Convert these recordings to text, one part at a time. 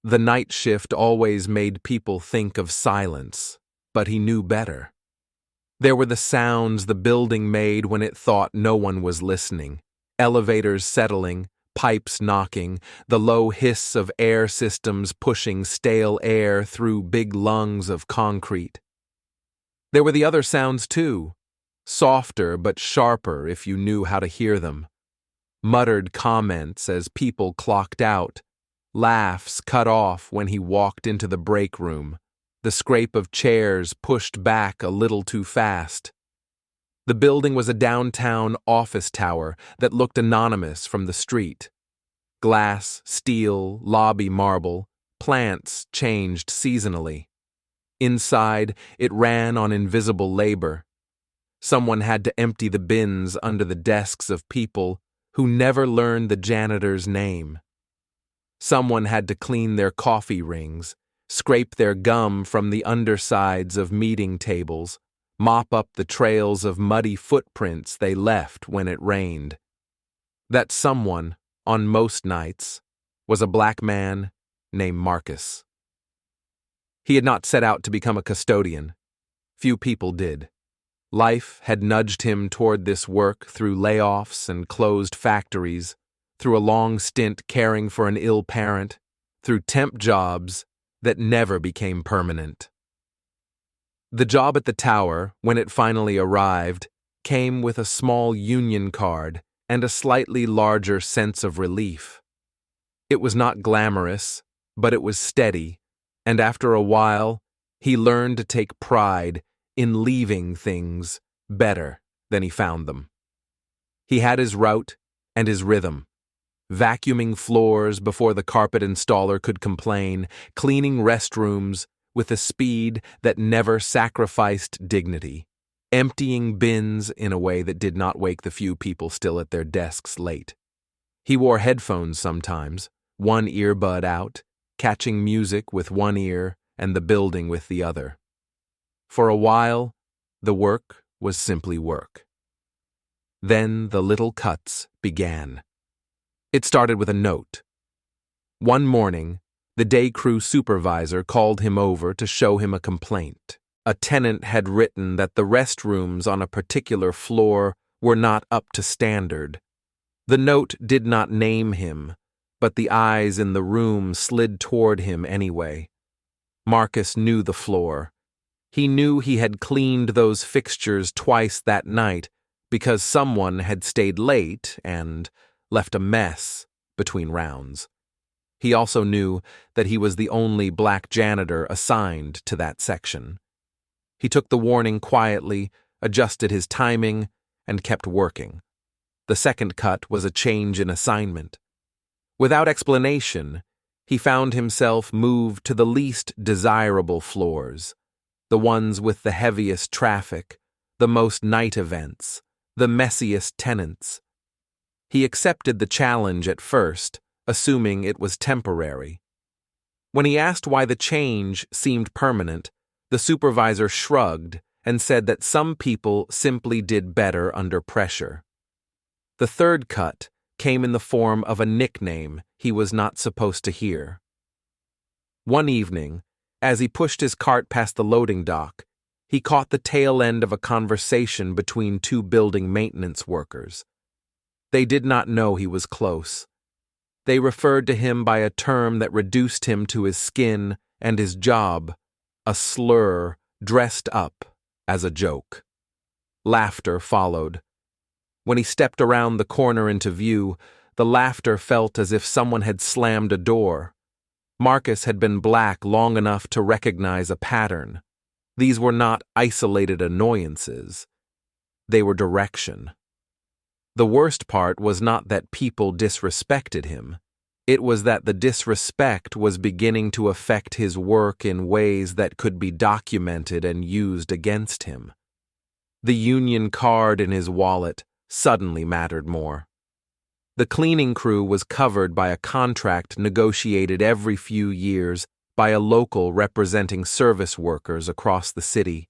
The night shift always made people think of silence, but he knew better. There were the sounds the building made when it thought no one was listening. Elevators settling, pipes knocking, the low hiss of air systems pushing stale air through big lungs of concrete. There were the other sounds too, softer but sharper if you knew how to hear them. Muttered comments as people clocked out, laughs cut off when he walked into the break room, the scrape of chairs pushed back a little too fast. The building was a downtown office tower that looked anonymous from the street. Glass, steel, lobby marble, plants changed seasonally. Inside, it ran on invisible labor. Someone had to empty the bins under the desks of people who never learned the janitor's name. Someone had to clean their coffee rings, scrape their gum from the undersides of meeting tables, mop up the trails of muddy footprints they left when it rained. That someone, on most nights, was a black man named Marcus. He had not set out to become a custodian. Few people did. Life had nudged him toward this work through layoffs and closed factories, through a long stint caring for an ill parent, through temp jobs that never became permanent. The job at the tower, when it finally arrived, came with a small union card and a slightly larger sense of relief. It was not glamorous, but it was steady, and after a while, he learned to take pride in leaving things better than he found them. He had his route and his rhythm. Vacuuming floors before the carpet installer could complain, cleaning restrooms with a speed that never sacrificed dignity, emptying bins in a way that did not wake the few people still at their desks late. He wore headphones sometimes, one earbud out, catching music with one ear and the building with the other. For a while, the work was simply work. Then the little cuts began. It started with a note. One morning, the day crew supervisor called him over to show him a complaint. A tenant had written that the restrooms on a particular floor were not up to standard. The note did not name him, but the eyes in the room slid toward him anyway. Marcus knew the floor. He knew he had cleaned those fixtures twice that night because someone had stayed late and left a mess between rounds. He also knew that he was the only black janitor assigned to that section. He took the warning quietly, adjusted his timing, and kept working. The second cut was a change in assignment. Without explanation, he found himself moved to the least desirable floors, the ones with the heaviest traffic, the most night events, the messiest tenants. He accepted the challenge at first, assuming it was temporary. When he asked why the change seemed permanent, the supervisor shrugged and said that some people simply did better under pressure. The third cut came in the form of a nickname he was not supposed to hear. One evening, as he pushed his cart past the loading dock, he caught the tail end of a conversation between two building maintenance workers. They did not know he was close. They referred to him by a term that reduced him to his skin and his job, a slur dressed up as a joke. Laughter followed. When he stepped around the corner into view, the laughter felt as if someone had slammed a door. Marcus had been black long enough to recognize a pattern. These were not isolated annoyances. They were direction. The worst part was not that people disrespected him. It was that the disrespect was beginning to affect his work in ways that could be documented and used against him. The union card in his wallet suddenly mattered more. The cleaning crew was covered by a contract negotiated every few years by a local representing service workers across the city.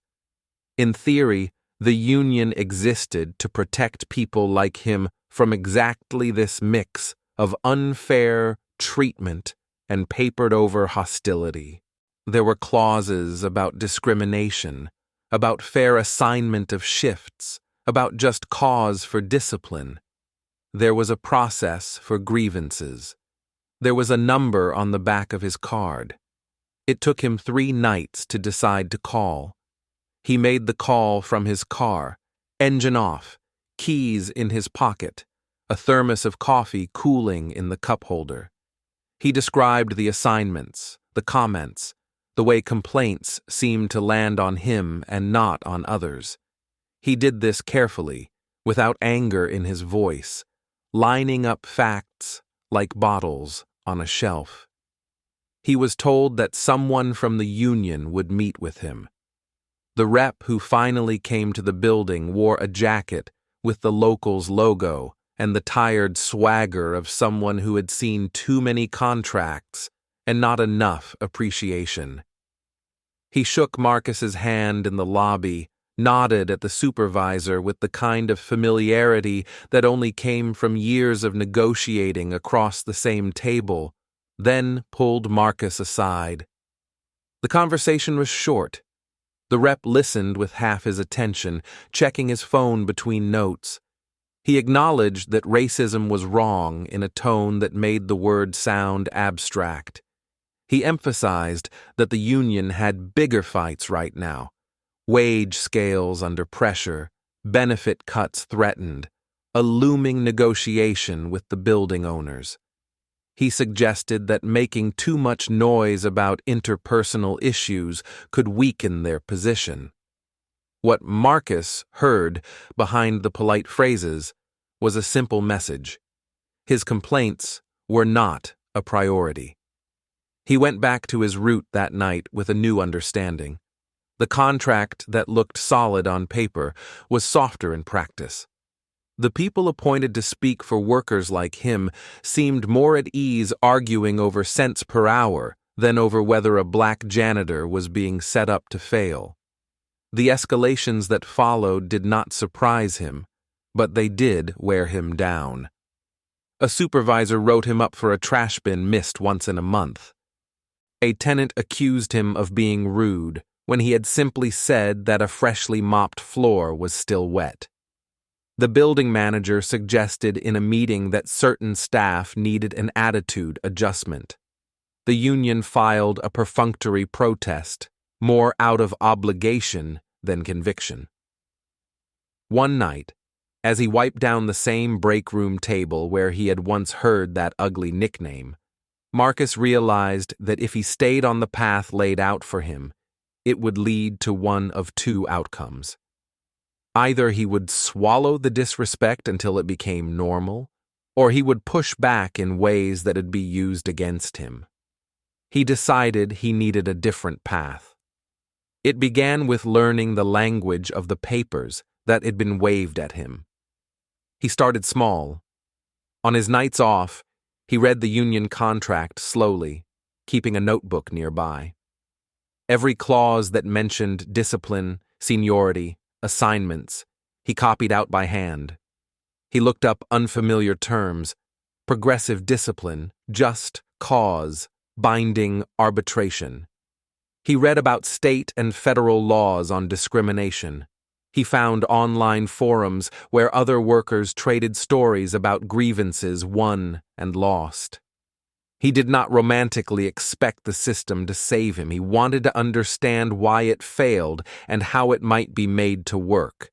In theory, the union existed to protect people like him from exactly this mix of unfair treatment and papered-over hostility. There were clauses about discrimination, about fair assignment of shifts, about just cause for discipline. There was a process for grievances. There was a number on the back of his card. It took him 3 nights to decide to call. He made the call from his car, engine off, keys in his pocket, a thermos of coffee cooling in the cup holder. He described the assignments, the comments, the way complaints seemed to land on him and not on others. He did this carefully, without anger in his voice, lining up facts like bottles on a shelf. He was told that someone from the union would meet with him. The rep who finally came to the building wore a jacket with the local's logo and the tired swagger of someone who had seen too many contracts and not enough appreciation. He shook Marcus's hand in the lobby, nodded at the supervisor with the kind of familiarity that only came from years of negotiating across the same table, then pulled Marcus aside. The conversation was short. The rep listened with half his attention, checking his phone between notes. He acknowledged that racism was wrong in a tone that made the word sound abstract. He emphasized that the union had bigger fights right now. Wage scales under pressure, benefit cuts threatened, a looming negotiation with the building owners. He suggested that making too much noise about interpersonal issues could weaken their position. What Marcus heard behind the polite phrases was a simple message. His complaints were not a priority. He went back to his route that night with a new understanding. The contract that looked solid on paper was softer in practice. The people appointed to speak for workers like him seemed more at ease arguing over cents per hour than over whether a black janitor was being set up to fail. The escalations that followed did not surprise him, but they did wear him down. A supervisor wrote him up for a trash bin missed once in a month. A tenant accused him of being rude when he had simply said that a freshly mopped floor was still wet. The building manager suggested in a meeting that certain staff needed an attitude adjustment. The union filed a perfunctory protest, more out of obligation than conviction. One night, as he wiped down the same break room table where he had once heard that ugly nickname, Marcus realized that if he stayed on the path laid out for him, it would lead to one of 2 outcomes. Either he would swallow the disrespect until it became normal, or he would push back in ways that would be used against him. He decided he needed a different path. It began with learning the language of the papers that had been waved at him. He started small. On his nights off, he read the union contract slowly, keeping a notebook nearby. Every clause that mentioned discipline, seniority, assignments, he copied out by hand. He looked up unfamiliar terms: progressive discipline, just cause, binding arbitration. He read about state and federal laws on discrimination. He found online forums where other workers traded stories about grievances won and lost. He did not romantically expect the system to save him. He wanted to understand why it failed and how it might be made to work.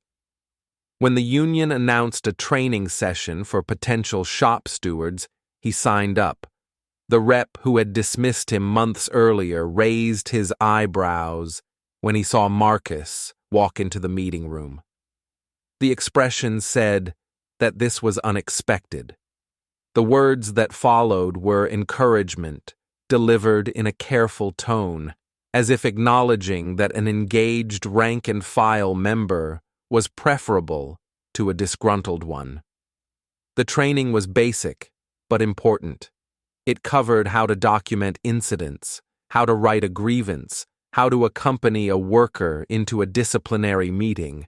When the union announced a training session for potential shop stewards, he signed up. The rep who had dismissed him months earlier raised his eyebrows when he saw Marcus walk into the meeting room. The expression said that this was unexpected. The words that followed were encouragement, delivered in a careful tone, as if acknowledging that an engaged rank-and-file member was preferable to a disgruntled one. The training was basic, but important. It covered how to document incidents, how to write a grievance, how to accompany a worker into a disciplinary meeting.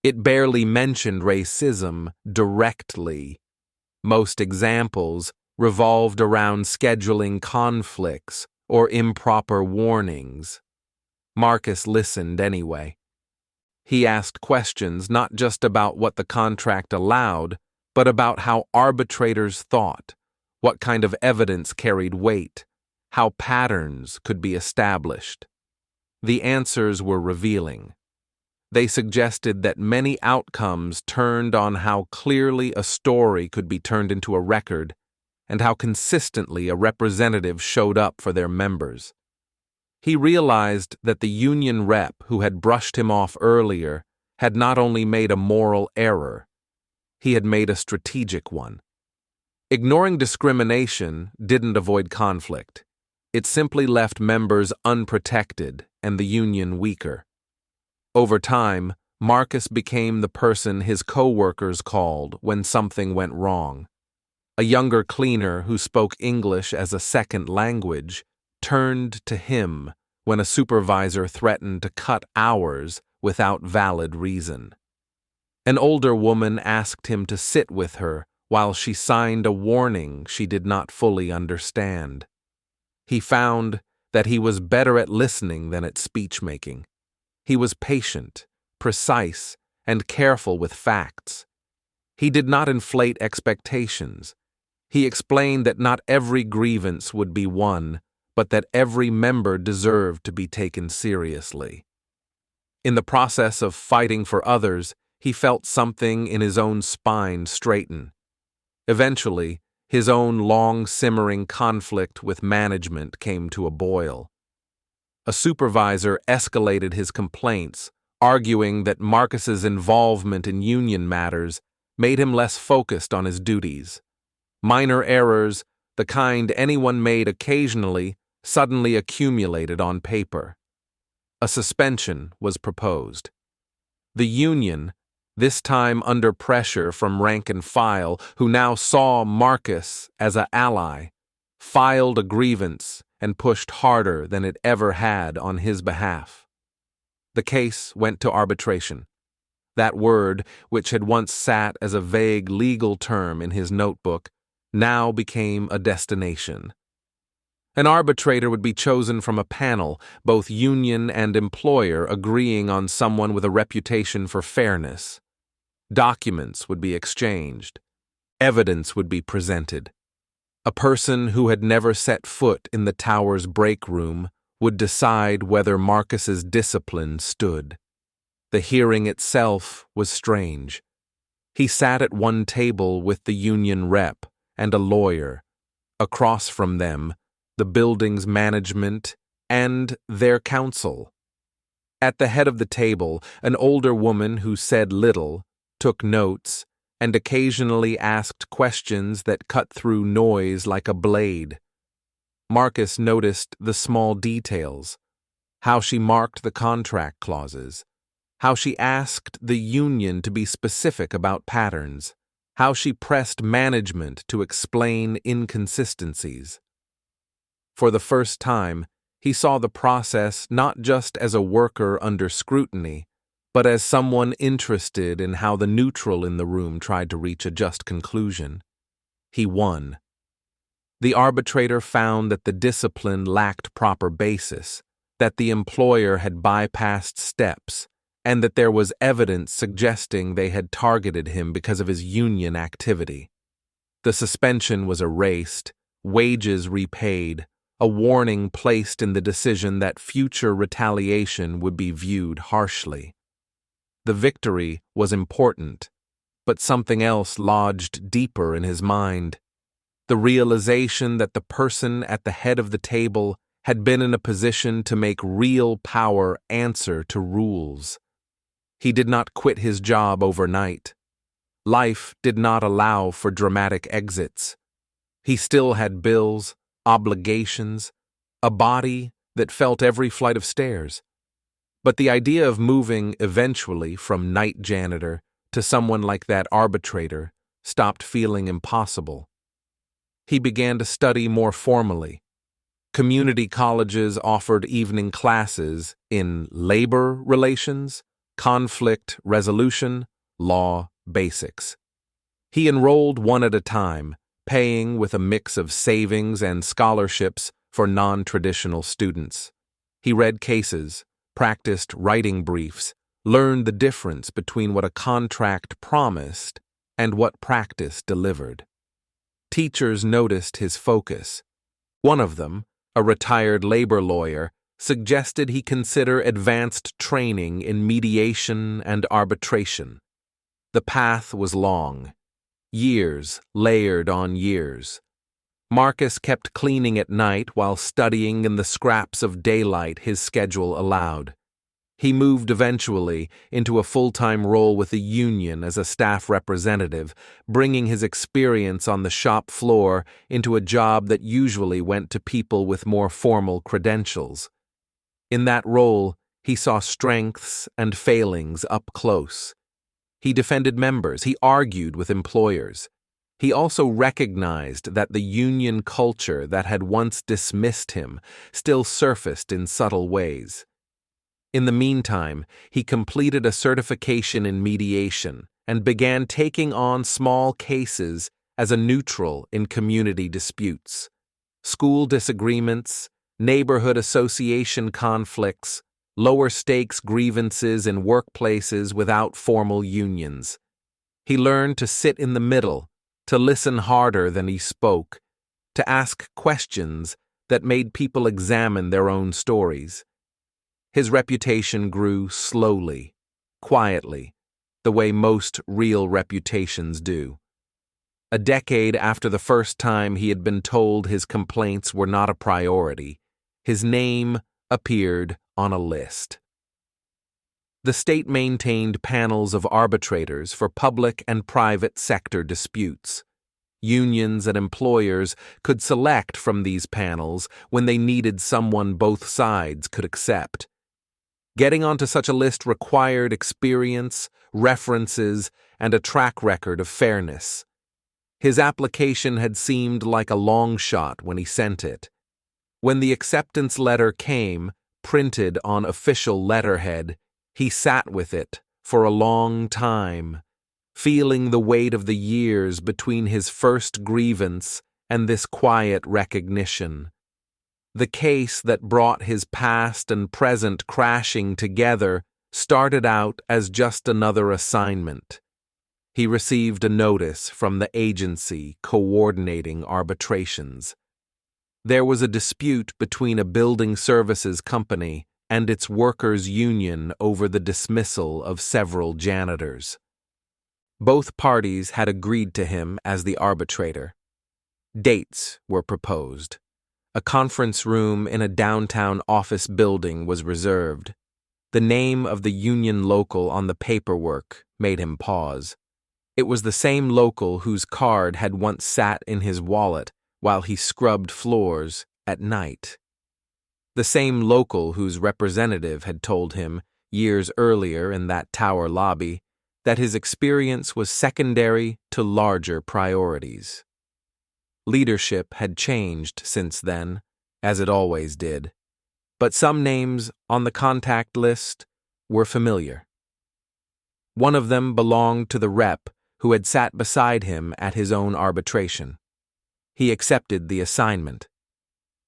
It barely mentioned racism directly. Most examples revolved around scheduling conflicts or improper warnings. Marcus listened anyway. He asked questions not just about what the contract allowed, but about how arbitrators thought, what kind of evidence carried weight, how patterns could be established. The answers were revealing. They suggested that many outcomes turned on how clearly a story could be turned into a record and how consistently a representative showed up for their members. He realized that the union rep who had brushed him off earlier had not only made a moral error, he had made a strategic one. Ignoring discrimination didn't avoid conflict. It simply left members unprotected and the union weaker. Over time, Marcus became the person his co-workers called when something went wrong. A younger cleaner who spoke English as a second language turned to him when a supervisor threatened to cut hours without valid reason. An older woman asked him to sit with her while she signed a warning she did not fully understand. He found that he was better at listening than at speech-making. He was patient, precise, and careful with facts. He did not inflate expectations. He explained that not every grievance would be won, but that every member deserved to be taken seriously. In the process of fighting for others, he felt something in his own spine straighten. Eventually, his own long-simmering conflict with management came to a boil. A supervisor escalated his complaints, arguing that Marcus's involvement in union matters made him less focused on his duties. Minor errors, the kind anyone made occasionally, suddenly accumulated on paper. A suspension was proposed. The union, this time under pressure from rank and file, who now saw Marcus as an ally, filed a grievance and pushed harder than it ever had on his behalf. The case went to arbitration. That word, which had once sat as a vague legal term in his notebook, now became a destination. An arbitrator would be chosen from a panel, both union and employer agreeing on someone with a reputation for fairness. Documents would be exchanged. Evidence would be presented. A person who had never set foot in the tower's break room would decide whether Marcus's discipline stood. The hearing itself was strange. He sat at one table with the union rep and a lawyer. Across from them, the building's management and their counsel. At the head of the table, an older woman who said little, took notes, and occasionally asked questions that cut through noise like a blade. Marcus noticed the small details, how she marked the contract clauses, how she asked the union to be specific about patterns, how she pressed management to explain inconsistencies. For the first time, he saw the process not just as a worker under scrutiny, but as someone interested in how the neutral in the room tried to reach a just conclusion. He won. The arbitrator found that the discipline lacked proper basis, that the employer had bypassed steps, and that there was evidence suggesting they had targeted him because of his union activity. The suspension was erased, wages repaid, a warning placed in the decision that future retaliation would be viewed harshly. The victory was important, but something else lodged deeper in his mind. The realization that the person at the head of the table had been in a position to make real power answer to rules. He did not quit his job overnight. Life did not allow for dramatic exits. He still had bills, obligations, a body that felt every flight of stairs. But the idea of moving eventually from night janitor to someone like that arbitrator stopped feeling impossible. He began to study more formally. Community colleges offered evening classes in labor relations, conflict resolution, law basics. He enrolled one at a time, paying with a mix of savings and scholarships for non-traditional students. He read cases, practiced writing briefs, learned the difference between what a contract promised and what practice delivered. Teachers noticed his focus. One of them, a retired labor lawyer, suggested he consider advanced training in mediation and arbitration. The path was long. Years layered on years. Marcus kept cleaning at night while studying in the scraps of daylight his schedule allowed. He moved eventually into a full-time role with the union as a staff representative, bringing his experience on the shop floor into a job that usually went to people with more formal credentials. In that role, he saw strengths and failings up close. He defended members, he argued with employers. He also recognized that the union culture that had once dismissed him still surfaced in subtle ways. In the meantime, he completed a certification in mediation and began taking on small cases as a neutral in community disputes. School disagreements, neighborhood association conflicts, lower stakes grievances in workplaces without formal unions. He learned to sit in the middle, to listen harder than he spoke, to ask questions that made people examine their own stories. His reputation grew slowly, quietly, the way most real reputations do. A decade after the first time he had been told his complaints were not a priority, his name appeared on a list. The state maintained panels of arbitrators for public and private sector disputes. Unions and employers could select from these panels when they needed someone both sides could accept. Getting onto such a list required experience, references, and a track record of fairness. His application had seemed like a long shot when he sent it. When the acceptance letter came, printed on official letterhead, he sat with it for a long time, feeling the weight of the years between his first grievance and this quiet recognition. The case that brought his past and present crashing together started out as just another assignment. He received a notice from the agency coordinating arbitrations. There was a dispute between a building services company and its workers' union over the dismissal of several janitors. Both parties had agreed to him as the arbitrator. Dates were proposed. A conference room in a downtown office building was reserved. The name of the union local on the paperwork made him pause. It was the same local whose card had once sat in his wallet while he scrubbed floors at night. The same local whose representative had told him, years earlier in that tower lobby, that his experience was secondary to larger priorities. Leadership had changed since then, as it always did, but some names on the contact list were familiar. One of them belonged to the rep who had sat beside him at his own arbitration. He accepted the assignment.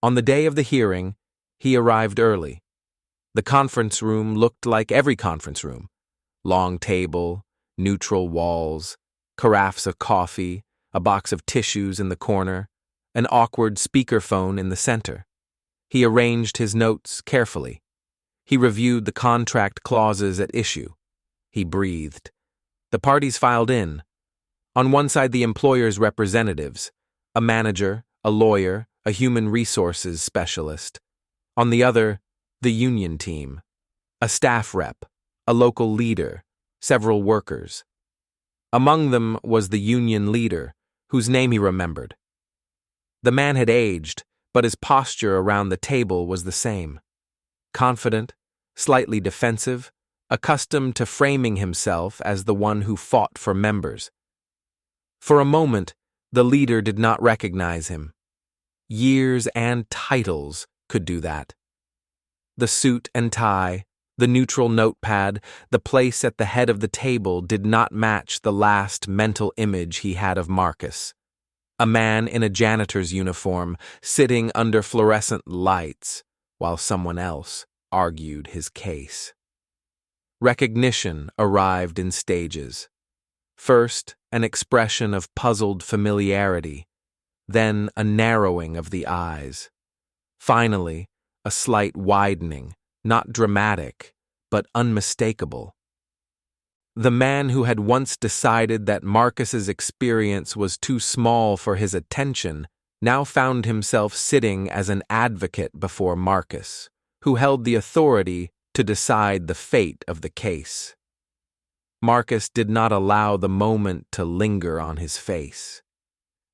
On the day of the hearing, he arrived early. The conference room looked like every conference room. Long table, neutral walls, carafes of coffee, a box of tissues in the corner, an awkward speakerphone in the center. He arranged his notes carefully. He reviewed the contract clauses at issue. He breathed. The parties filed in. On one side, the employer's representatives, a manager, a lawyer, a human resources specialist. On the other, the union team, a staff rep, a local leader, several workers. Among them was the union leader, whose name he remembered. The man had aged, but his posture around the table was the same. Confident, slightly defensive, accustomed to framing himself as the one who fought for members. For a moment, the leader did not recognize him. Years and titles could do that. The suit and tie, the neutral notepad, the place at the head of the table did not match the last mental image he had of Marcus. A man in a janitor's uniform sitting under fluorescent lights while someone else argued his case. Recognition arrived in stages. First, an expression of puzzled familiarity, then a narrowing of the eyes. Finally, a slight widening, not dramatic, but unmistakable. The man who had once decided that Marcus's experience was too small for his attention now found himself sitting as an advocate before Marcus, who held the authority to decide the fate of the case. Marcus did not allow the moment to linger on his face.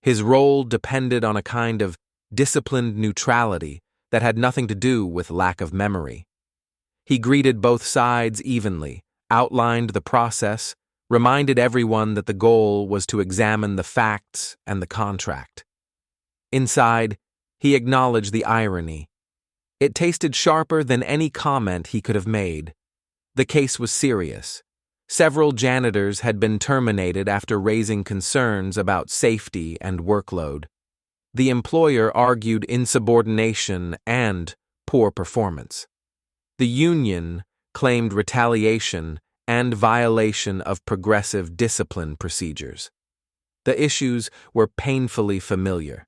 His role depended on a kind of disciplined neutrality that had nothing to do with lack of memory. He greeted both sides evenly, outlined the process, reminded everyone that the goal was to examine the facts and the contract. Inside, he acknowledged the irony. It tasted sharper than any comment he could have made. The case was serious. Several janitors had been terminated after raising concerns about safety and workload. The employer argued insubordination and poor performance. The union claimed retaliation and violation of progressive discipline procedures. The issues were painfully familiar.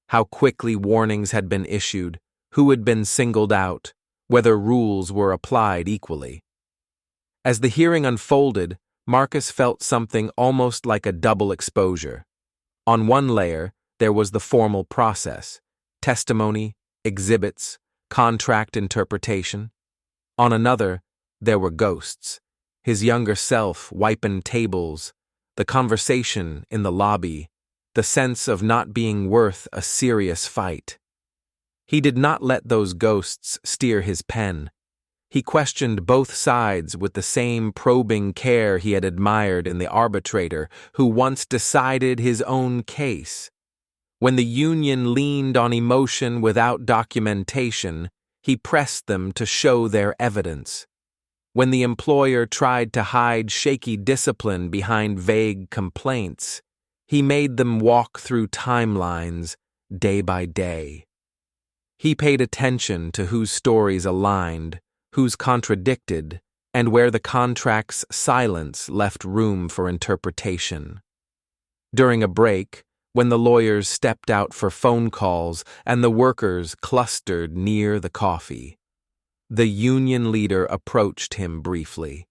How quickly warnings had been issued, who had been singled out, whether rules were applied equally. As the hearing unfolded, Marcus felt something almost like a double exposure. On one layer, there was the formal process: testimony, exhibits, contract interpretation. On another, there were ghosts: his younger self wiping tables, the conversation in the lobby, the sense of not being worth a serious fight. He did not let those ghosts steer his pen. He questioned both sides with the same probing care he had admired in the arbitrator who once decided his own case. When the union leaned on emotion without documentation, he pressed them to show their evidence. When the employer tried to hide shaky discipline behind vague complaints, he made them walk through timelines day by day. He paid attention to whose stories aligned, whose contradicted, and where the contract's silence left room for interpretation. During a break, when the lawyers stepped out for phone calls and the workers clustered near the coffee, the union leader approached him briefly.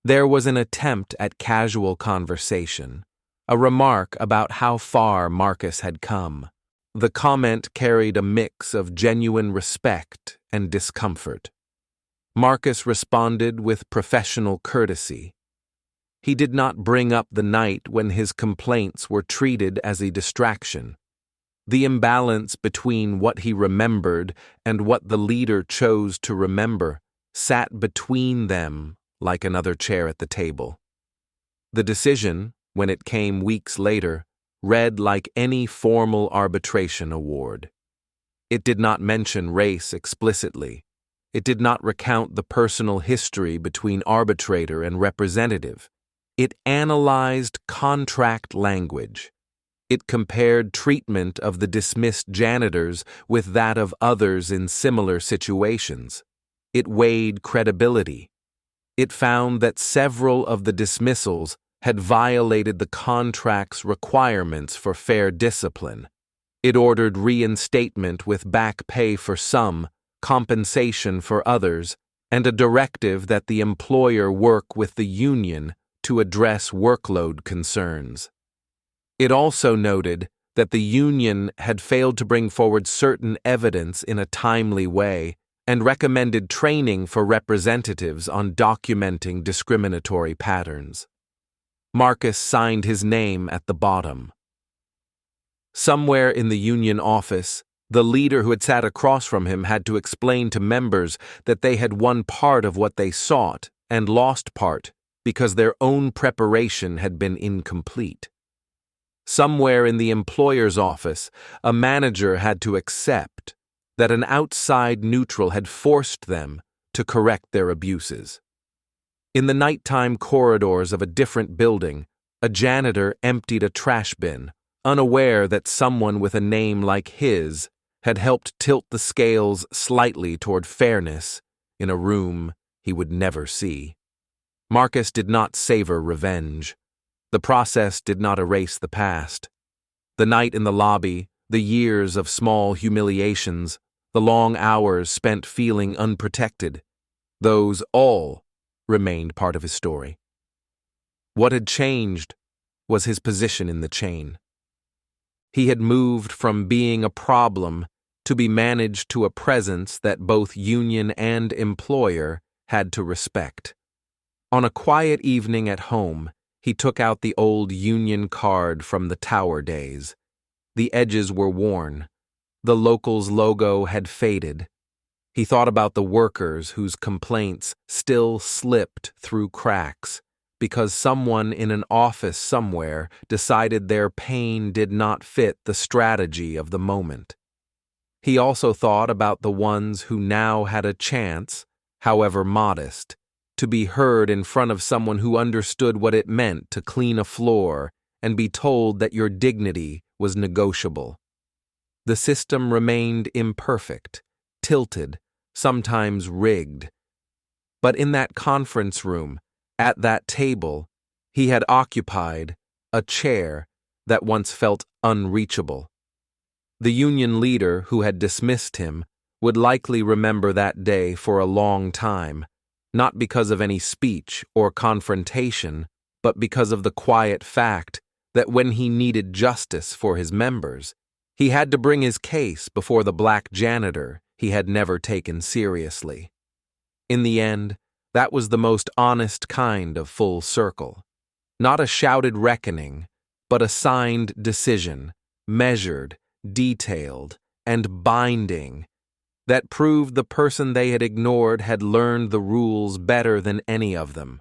There was an attempt at casual conversation, a remark about how far Marcus had come. The comment carried a mix of genuine respect and discomfort. Marcus responded with professional courtesy. He did not bring up the night when his complaints were treated as a distraction. The imbalance between what he remembered and what the leader chose to remember sat between them like another chair at the table. The decision, when it came weeks later, read like any formal arbitration award. It did not mention race explicitly. It did not recount the personal history between arbitrator and representative. It analyzed contract language. It compared treatment of the dismissed janitors with that of others in similar situations. It weighed credibility. It found that several of the dismissals had violated the contract's requirements for fair discipline. It ordered reinstatement with back pay for some, compensation for others, and a directive that the employer work with the union to address workload concerns. It also noted that the union had failed to bring forward certain evidence in a timely way and recommended training for representatives on documenting discriminatory patterns. Marcus signed his name at the bottom. Somewhere in the union office, the leader who had sat across from him had to explain to members that they had won part of what they sought and lost part because their own preparation had been incomplete. Somewhere in the employer's office, a manager had to accept that an outside neutral had forced them to correct their abuses. In the nighttime corridors of a different building, a janitor emptied a trash bin, unaware that someone with a name like his had helped tilt the scales slightly toward fairness in a room he would never see. Marcus did not savor revenge. The process did not erase the past. The night in the lobby, the years of small humiliations, the long hours spent feeling unprotected, those all remained part of his story. What had changed was his position in the chain. He had moved from being a problem to be managed to a presence that both union and employer had to respect. On a quiet evening at home, he took out the old union card from the tower days. The edges were worn. The local's logo had faded. He thought about the workers whose complaints still slipped through cracks because someone in an office somewhere decided their pain did not fit the strategy of the moment. He also thought about the ones who now had a chance, however modest, to be heard in front of someone who understood what it meant to clean a floor and be told that your dignity was negotiable. The system remained imperfect, tilted, sometimes rigged. But in that conference room, at that table, he had occupied a chair that once felt unreachable. The union leader who had dismissed him would likely remember that day for a long time, not because of any speech or confrontation, but because of the quiet fact that when he needed justice for his members, he had to bring his case before the black janitor he had never taken seriously. In the end, that was the most honest kind of full circle. Not a shouted reckoning, but a signed decision, measured, detailed, and binding, that proved the person they had ignored had learned the rules better than any of them.